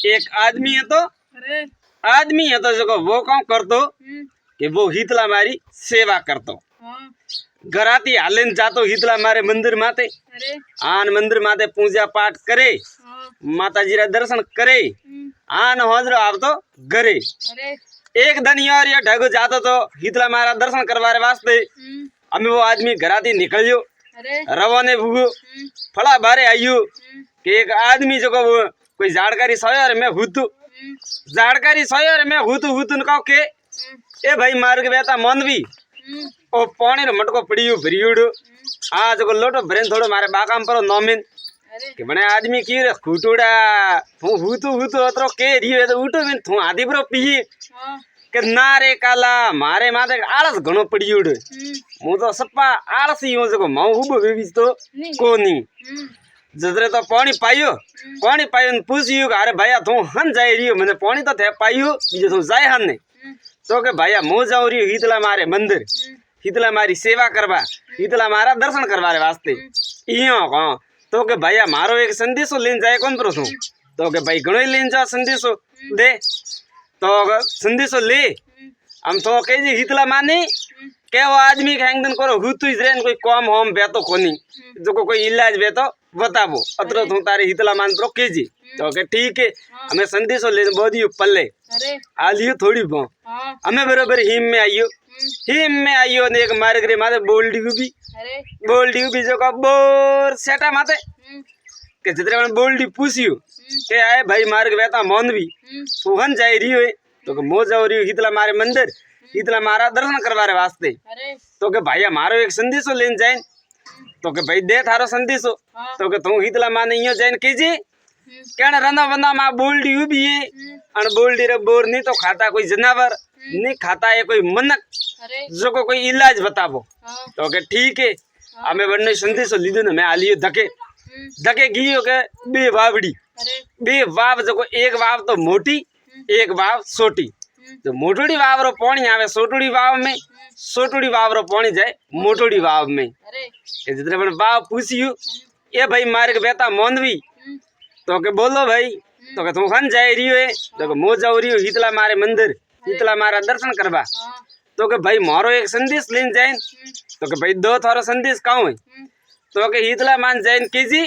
एक आदमी है तो जो वो काम करतो कि वो हीतला मारी सेवा करतो। घराती हालेन जातो हीतला मारे मंदिर माते आन मंदिर माते पूजा पाठ करे माताजी रा दर्शन करे आन होजरो आवतो घरे। एक दिन यार ये ढगो जातो तो हीतला मारा दर्शन करवारे वास्ते हमें वो आदमी घराती निकलियो रवाने भूगो फला बारे आइयो कि एक आदमी जो वो कोई जानकारी सयर में हुतु जानकारी सयर में हुतु न के ए भाई मार्ग बेता मनवी ओ पानी रो मटको पड़ियो भरियोड़ो आज को लोटो भरेन थोड़ो मारे बाकाम पर नोमिन कि बने आदमी की रे खुटुड़ा तू हुतु अतरो के रियो तो उठो बिन तू आधी बरो पी के ना रे काला मारे माथे आलस घणो पड़ियोड़ मु तो सप्पा आलसी हो जको मऊ हुबो बेबी तो कोनी जदरे तो पानी पायो न पूछियो अरे भैया तू हन जाई रियो मैंने पानी तो थे पायो बीजे तू जाए हन ने तो के भैया मु जाऊ रियो हीतला मारे मंदिर हीतला मारी सेवा करवा हीतला मारा दर्शन करवारे वास्ते इयो को तो के भैया मारो एक संदेशो लेन जाए कौन पर तू तो के भाई घणो लेन जा संदेशो दे तो संदेशो ले हम तो कह जी हीतला मानी के वो आदमी के दिन करो हुतु इजरेन कोई कम होम बेतो कोनी जो को कोई इलाज बेतो बताबो अतरो तू तारे हीतला मान प्रो के जी तो के ठीक है हमें संदेशो ले बोदियो पल्ले आलियो थोड़ी बो हमें बराबर हिम में आइयो ने एक मार्ग रे माते बोल्डी भी जो का बोर सेटा माते के जितरे मन बोल्डी पूछियो के आए भाई मार्ग बेता मोनवी तू हन जाई रियो तो के मो जाऊ रियो हीतला मारे मंदिर हीतला मारा दर्शन करवारे वास्ते तो के भाई मारो एक संदेशो लेन जाए तो के भाई दे थारो संदेशो तो के तू हीतला माने इयो जाइन कीजे केण रंदा बंदा मा बोल्डी उबी है अन बोल्डी रे बोर नहीं तो खाता कोई जनावर नहीं खाता है कोई मनक जो को कोई इलाज बताबो तो के ठीक है हमें बनने संदेशो लीधो ने मैं आलियो धके गियो के बे वावड़ी बे वाव जो को एक वाव तो मोटी एक वाव छोटी तो मोटोड़ी वाव रो पानी आवे सोटोड़ी वाव रो पानी जाए मोटोड़ी वाव में जितने बड़े वाव पूछियो ये भाई मार्ग बेता मोनवी तो के बोलो भाई तो के तू खन जाए रियो है तो के मो जाऊ रियो हीतला मारे मंदिर हीतला मारा दर्शन करवा तो के भाई मारो एक संदेश लेन जाए तो के भाई दो थारो संदेश काऊ है तो के हीतला मान जाइन कीजी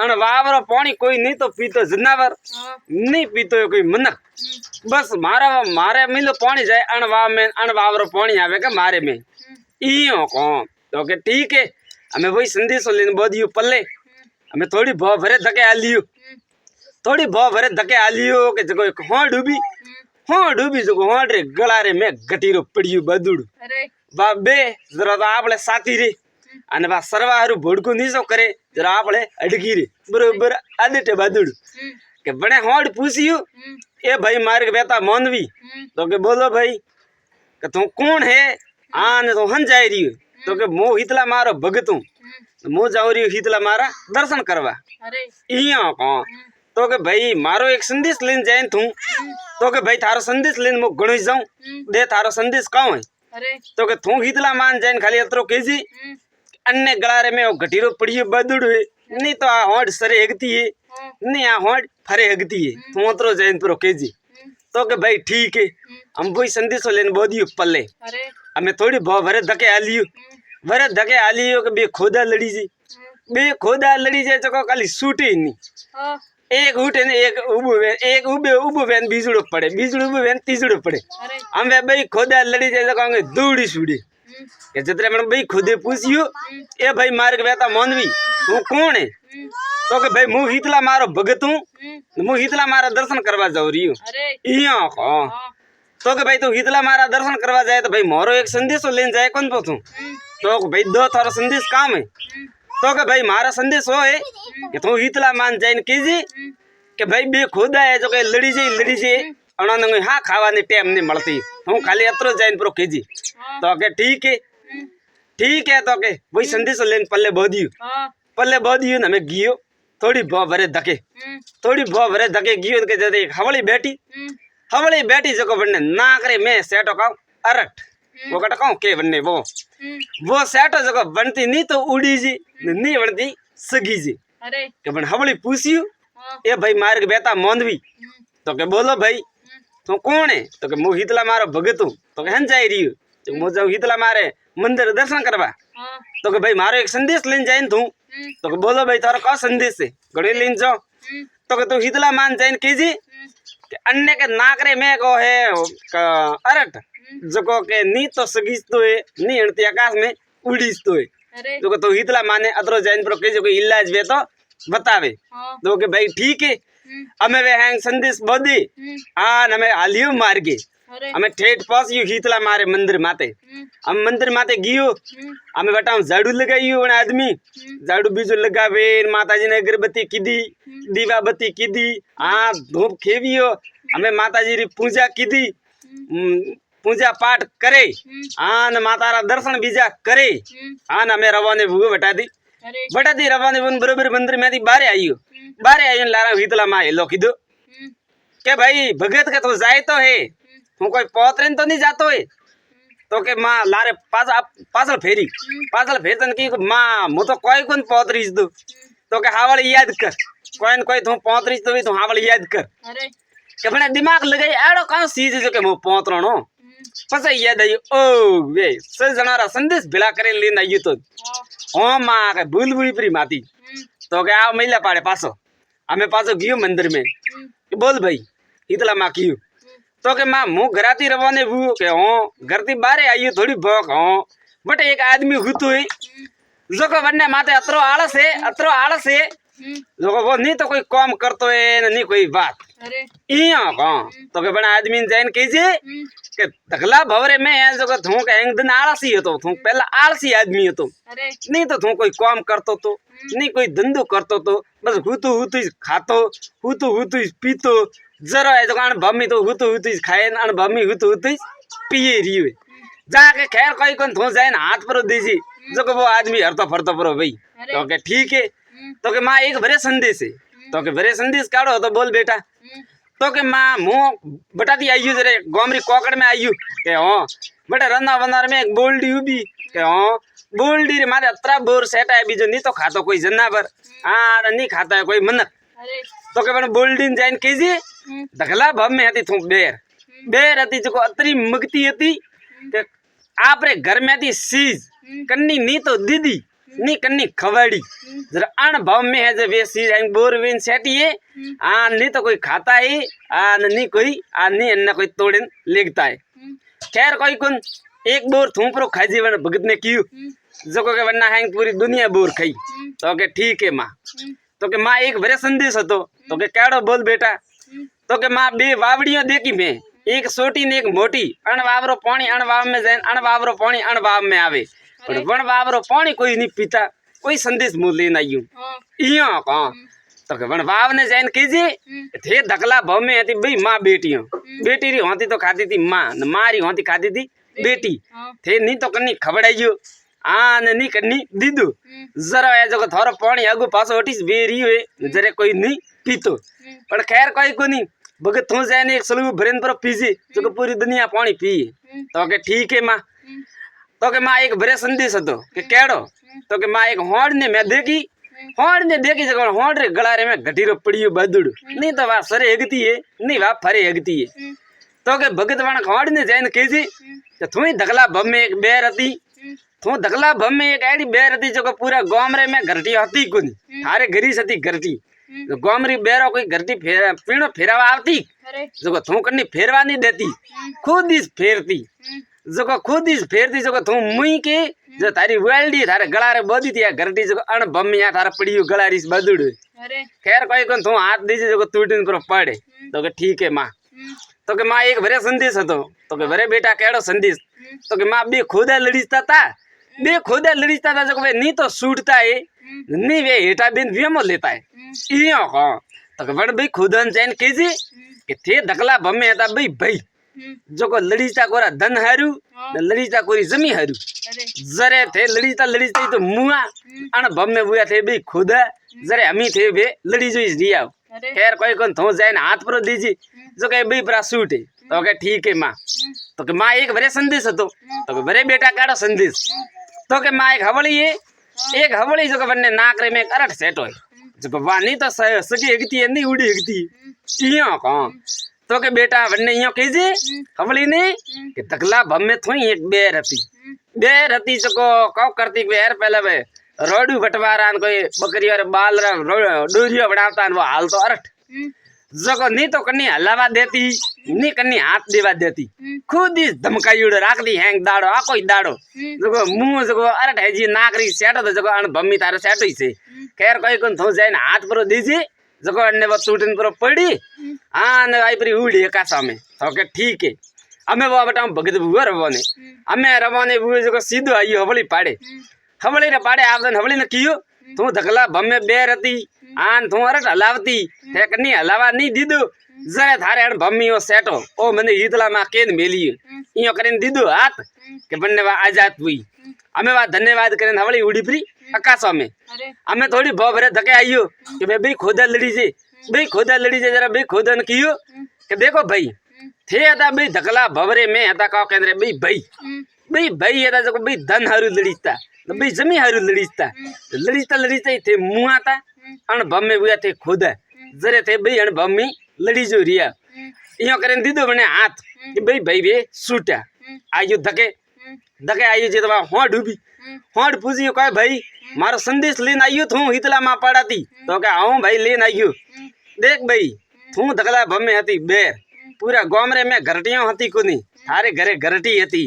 अन वावरो पानी कोई नहीं तो पीतो जनावर नहीं पीतो कोई मनक बस मारे मिलो पानी जाए अन वावरो पानी आवे के मारे में इयो को तो के ठीक है हमें वही संदेशो लेन बोदियो पल्ले हमें थोड़ी भौ भरे धके आलियो के जको एक हाँ डूबी जो हाँ रे गला रे में गटीरो पड़ियो बदुड़ बाबे जरा तो आपले साथी रे अने बा सरवाहरू भोडको निसो करे जरा आपले अडकी रे बरोबर आदिटे बदुड़ के बड़े होड़ पूछियो ए भाई मार्ग बेता मोनवी तो के बोलो भाई के तू कौन है आने तो हन जाए रियो तो के मो हीतला मारो भगतू मो जाऊ रियो हीतला मारा दर्शन करवा इयो को तो के भाई मारो एक संदेश लेन जाए तू तो के भाई थारो संदेश लेन मो गणो जाऊं दे थारो संदेश काऊ है तो के तू हीतला मान जाइन खाली अतरो केजी अन्य गलारे में घटीरो पड़ियो बदुड़ है नहीं तो आ होड़ सरे हगती है नहीं आ होड़ फरे हगती है तू अतरो जाइन प्रो केजी तो के भाई ठीक है हम वही संदेशो लेन बोदियो पल्ले हमें थोड़ी भौ भरे धके आलियो के बे खोदा लड़ी जे चको खाली सूटे नहीं एक उठे ने एक उबो वेन बीजड़ो पड़े बीजड़ो वेन तीजड़ो पड़े हम भाई खोदा लड़ी जे चको दौड़ी सूड़े के जितने मन भाई खुदे पूछियो ए भाई मार्ग बेता मोनवी तू कौन है तो के भाई मु हीतला मारो भगत हूं मु हीतला मारा दर्शन करवा जाऊ रियो इयो तो के भाई तू हीतला मारा दर्शन करवा जाए तो भाई मोरो एक संदेशो लेन जाए कौन पो तू तो भाई दो थारो संदेश काम है तो के भाई मारा संदेश हो है कि तू हीतला मान जाइन कीजी के भाई बे खुदा है जो के लड़ी जे अणन हाँ खावा ने टाइम नहीं मलती हूँ खाली अतरो जाइन प्रो कीजी तो के ठीक है तो के वही संदेश लेन पल्ले बोदियो हमें गियो थोड़ी भौ भरे धके गियो के जदे हवली बैठी जो को बनने ना करे मैं सेटो का अरट वो कटा कहूँ के बनने वो सेटो जो को बनती नहीं तो उड़ी जी नहीं बनती सगी जी के बन हवली पूछियो ए भाई मार्ग बेता मोनवी तो के बोलो भाई तू कौन है तो के मु हितला मारो भगत हूँ तो के हन जाई रही तो मु जाऊँ हितला मारे मंदिर दर्शन करवा तो के भाई मारो एक संदेश लेन जाए तू तो के बोलो भाई तारो का संदेश है घड़ी लेन जाओ तो के तू हितला मान जाइन कीजी के अन्य के नाकरे में को है अरट जो को के नी तो सगीस तो है नी हणती आकाश में उड़ीस तो है जो के तू हितला माने अतरो जाइन पर के जो कोई इलाज वे तो बतावे तो के भाई ठीक है हमें वे हैंग संदेश बोदी आन हमें हालियो मार के हमें ठेठ पास यू हितला मारे मंदिर माते हम मंदिर माते गियो हमें बटाऊ झाड़ू लगाइयो उन आदमी झाड़ू बीजो लगावे माता जी ने अगरबत्ती कीधी दीवा बत्ती कीधी हाँ धूप खेवियो हमें माता जी री पूजा कीधी पूजा पाठ करे आन माता रा दर्शन बीजा करे आन हमें रवाने भूगो बटा दी रवाने बुन बरोबर मंदिर में थी बारे आइयो लारा हितला मा हेलो कीधो के भाई भगत के तो जाए तो है हूँ कोई पोतरे तो नहीं जातो है तो के माँ लारे पासल फेरी तन की माँ मु तो कोई कौन पोतरीस दो तो के हावड़ याद कर कोई तू पोतरीस तो भी तू हावड़ याद कर के बने दिमाग लगाई एड़ो कौन सीज जो के मु पोतरो पसे याद आई ओ वे सज जनारा संदेश भिला करे लेन आइयो तो ओ माँ के बुल प्री माती तो के आओ महिला पाड़े पासो हमें पासो गियो मंदिर में बोल भाई इतला माँ कियो तो के माँ मुँह घराती रवाने हुए के हो घरती बारे आइयो थोड़ी भोक हो बट एक आदमी हुतु है जो को बनने माते अतरो आलस है जो को वो नहीं तो कोई काम करतो है नहीं कोई बात इया तो के बना आदमी जाइन कीजे के तगला भवरे में है जो को थू के एक दिन आलसी हो तो थू पहला आलसी आदमी हो तो नहीं तो थू कोई काम करतो तो नहीं कोई धंधो करतो तो बस हुतु खातो हुतु पीतो जरा है दुकान बम्मी तो हुतु खाए अन बम्मी हुतु पिए रही हुए जाके खैर कोई कौन थो जाए ना हाथ पर दीजी जो को वो आदमी हरतो फरतो परो भाई तो के ठीक है तो के माँ एक भरे संदेश है तो के भरे संदेश काढ़ो तो बोल बेटा तो के माँ मुँह बटाती आयु जरे गोमरी कोकड़ में आयु के हो बेटा रंधा बंदार में एक बोल्डी उबी के हो बोल्डी रे मारे अतरा बोर सेट है बीजो नहीं तो खाता कोई जनावर हाँ नहीं खाता है कोई मनक तो के बने बोल्डी जाइन कीजिए दखला भव में हती थू बेर हती जो अतरी मगती हती के आप रे घर में हती सीज कन्नी नी तो दीदी नी कन्नी खवड़ी जरा अन भाव में है जब वे सीज हैं बोर वेन सेटी है आ नहीं तो कोई खाता है आ नहीं कोई आ नहीं अन्ना कोई तोड़न लेगता है खैर कोई कौन एक बोर थू पर खाई जीवन भगत ने कियो जो को के वरना है पूरी दुनिया बोर खाई तो के ठीक है माँ तो के माँ एक भरे संदेश हो तो के कैडो बोल बेटा तो के माँ बे वावड़ियों देखी मैं एक छोटी ने एक मोटी अण वावरो पानी अण वाव में जाए अण वावरो पानी अण वाव में आवे पर वन वावरो पानी कोई नहीं पीता कोई संदेश मुँह लेना यूं इयो कहाँ तो के वन वाव ने जाए कीजिए थे धकला भव में हती भाई माँ बेटियों बेटी री होती तो खाती थी माँ माँ री होती खाती थी बेटी थे नहीं तो कन्नी खबड़ाइयो आ नहीं कन्नी दीदू जरा है जो थोड़ा पानी आगू पासो हटीस बेरी हुए जरे कोई नहीं पीतो पर खैर कोई को नहीं भगत थू जाए एक सलू भरेन पर पीजी जो पूरी दुनिया पानी पिए तो के ठीक है माँ तो के माँ एक भरे संदेश हो के केड़ो तो के माँ एक होड़ ने मैं देखी जगह होड़ रे गलारे में घटीरो पड़ियो बदुड़ नहीं तो वह सरे हगती है नहीं वह फरे हगती है तो के भगत वाण होड़ ने जाइन केजी थू ही धगला भव में एक बेर हती थू धगला भव में एक ऐडी बेर हती जो पूरा गामरे में घरटी हती कुन थारे घरी सती घरटी गोमरी बेरो कोई घरटी पीणो फेरवा आवती जो थू कन्नी फेरवा नहीं देती खुद ही फेरती जो खुद ही फेरती जो थू मुई के जो थारी वेल्डी थारे गलारे बोदी थी घरटी जो अण बम्मिया थारा पड़ियो गलारीस बदुड़ खैर कोई कौन थू हाथ दीजिए जो टूटिन पर पड़े तो के ठीक है माँ तो के माँ एक भरे संदेश हो तो के भरे बेटा केड़ो संदेश तो के माँ बे खुदा लड़ीता था जो वे नहीं तो सूटता है नहीं वे हेटा बिन वेमो लेता है इयो कहाँ तो के बड़ भाई खुदन चैन कीजिए कि थे धकला भमे था भाई जो को लड़ीता कोरा धन हारू लड़ीता कोरी जमी हारू जरे थे लड़ीता तो मुआ अन भमे बुआ थे भाई खुदा जरे हमी थे वे लड़ी जो दिया खैर कोई कौन थो जाए ना हाथ पर दीजिए जो कहे भाई पूरा सूट है तो के ठीक है माँ तो के माँ एक भरे संदेश हो तो के भरे बेटा काढ़ो संदेश तो के माँ एक हवली है एक हवली जो के बनने नाकरे में एक अरट सेट हो जो वानी तो सगी हगती नहीं उड़ी हगती इयो कहो तो के बेटा वन्ने इयो कीजे हवली ने कि तकला भम में थोई एक बेर हती जको कौ करती बेर पहले वे रोडू बटवारा कोई बकरी और बाल डोरियो बनाता वो हाल तो अरठ जको नी तो कन्नी हलावा देती नी कन्नी हाथ देवा देती खुद ही धमकाई उड़ राख दी हैंग दाड़ो आ कोई दाड़ो जको मुंह जको अरठ है जी नाकरी सेटो तो जको अन भम्मी तारे सेटो ही से खैर कोई कोन थो जाइन हाथ पर दीजी जको अन्ने वो टूटन पर पड़ी आन आई परी उड़ी कासा में ओके ठीक है हमें वो बेटा भगत बुआ रवाने हमें रवाने बुआ जको सीधो आइयो हवली रे पाड़े आपन हवली ने कियो तू धकला भम्मे बेर हती आन तू अरट हलावती ते कन्नी हलावा नहीं दीदो जरे थारे अन भम्मी ओ सेटो ओ मने हीतला मा केन मेली इयो करेन दीदो हाथ के बन्ने वा आजाद हुई हमें वा धन्यवाद करेन हवली उड़ी फ्री आकाशो में हमें थोड़ी भरे धके आइयो कि भाई खोदा लड़ी जे जरा भाई खोदन कियो कि देखो भाई थे हता भाई धकला भवरे में हता का केंद्र भाई हता जो भाई धन हारू लड़ीता भाई जमी हारू लड़ीता थे मुआता अन भम्मे बुआ थे खुदा जरे थे भाई अन भम्मी लड़ी जो रिया इयो करेन दीदो बने हाथ कि भाई वे सूटा आयो धके आयो जे तवा होड़ पूछियो कहे भाई मारो संदेश लेन आयो थू हितला मा पड़ाती तो के आऊं भाई लेन आयो देख भाई थू धकला भम्मे हती बेर पूरा गोमरे में घरटियां हती कोनी थारे घरे घरटी हती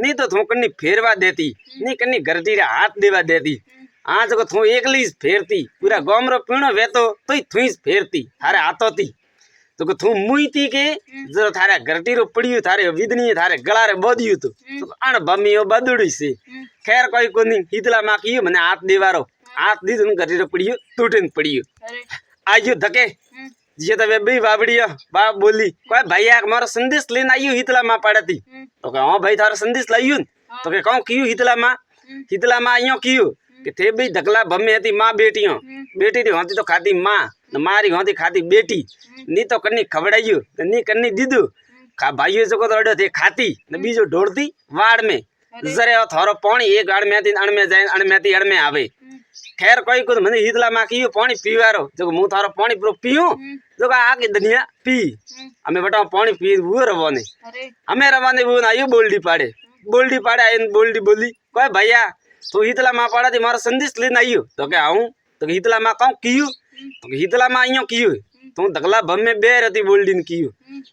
नी तो थू कन्नी फेरवा देती नी कन्नी घरटी रे हाथ देवा देती आज को थू एकली फेरती पूरा गोमरो पीणो वेतो तो थू फेरती थारे हाथोती तो थू मुईती के जो थारे घरटी रो पड़ियो थारे विदनी थारे गला रे बोदियो तो अण भम्मीओ बदुड़ी से खैर कोई कोनी हितला मा कियो मने हाथ देवारो हाथ दीदन घरटी रो पड़ियो टूटन पड़ियो आयो धके ये तो वे बाबड़िया बाप बोली कोई भैया मारो संदेश लेन आयो हितला मा पड़ती तो के हां भाई थारो संदेश लाइयो तो के कहूं कियो हितला मा इयो कियो कि थे भाई धकला भम्मे हती मां बेटी री होती तो खाती मां न मारी होती खाती बेटी नी तो कन्नी खवड़ाइयो नी कन्नी दीदू खा भाईयो जो तो अड़ो थे खाती न बीजो ढोड़ती वाड़ में जरे थारो पानी एक अड़ में थी अण में जाए अण में थी अड़ में आवे खैर कोई को मने हितला मा कियो पानी पीवारो जो मु थारो पानी पूरो पियो जो आके दुनिया पी हमें बताओ पानी पी वो रवाने हमें रवाने वो आयो बोल्डी पाड़े आइन बोल्डी बोली कोई भैया तो हितला मा पाड़ा थी मारो संदेश लेन आइयो तो के आऊं तो हितला मा कहूं कियो तो हितला मा इयो कियो तू धकला भम्मे बेर हती बोल्डी न कियो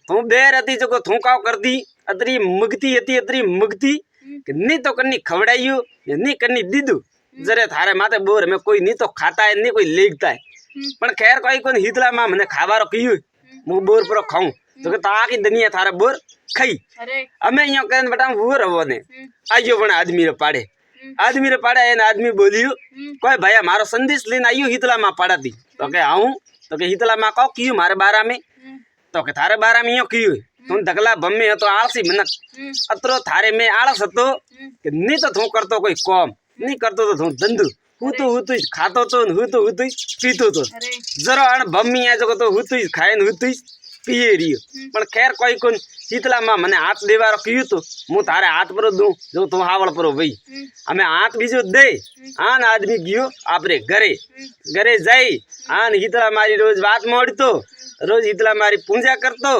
तू बेर हती जो थू काव करती अतरी मुगती कि नी तो कन्नी खवड़ाइयो नी कन्नी दीदू जरे थारे माते बोर में कोई नी तो खाता है नी कोई लेगता है पण खैर कोई कोन हितला मा मने खावारो कियो मु बोर पर खाऊं तो के ताकी दुनिया थारे बोर खाई हमें इयो कहन बेटा वो रवने आइयो पण आदमी रे पाड़े एन आदमी बोलियो कोई भैया मारो संदेश लेन आइयो हितला मा पड़ाती तो के आऊं तो के हितला मा कहो कियो मारे बारा में तो के थारे बारा में इयो कियो तुम धकला भम्मे हो तो आलसी मनक अतरो थारे में आलस हतो कि नी तो थू करतो कोई काम नी करतो तो थू धंधो हुतु खातो तो हुतु पीतो तो जरो अण भम्मी है जो तो हुतु खाएन हुतु पिए रियो पण खैर कोई कोन हितला मा मने हाथ देवारो कियो तो मु थारे हाथ पर दूं जो तू हावळ पर भाई हमें हाथ बीजो दे आन आदमी गियो आपरे घरे जाई आन हितला मारी रोज बात मोड़तो रोज हितला मारी पूजा करतो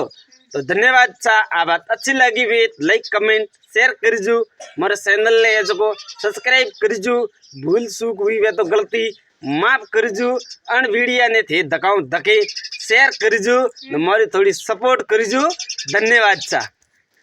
तो धन्यवाद सा आ बात अच्छी लगी वे लाइक कमेंट शेयर करजो मारे चैनल ने जो सब्सक्राइब करजो भूल चूक हुई वे तो गलती माफ करजो अन वीडियो ने थे धकाऊ धके शेयर करजो मारी थोड़ी सपोर्ट करजो धन्यवाद सा।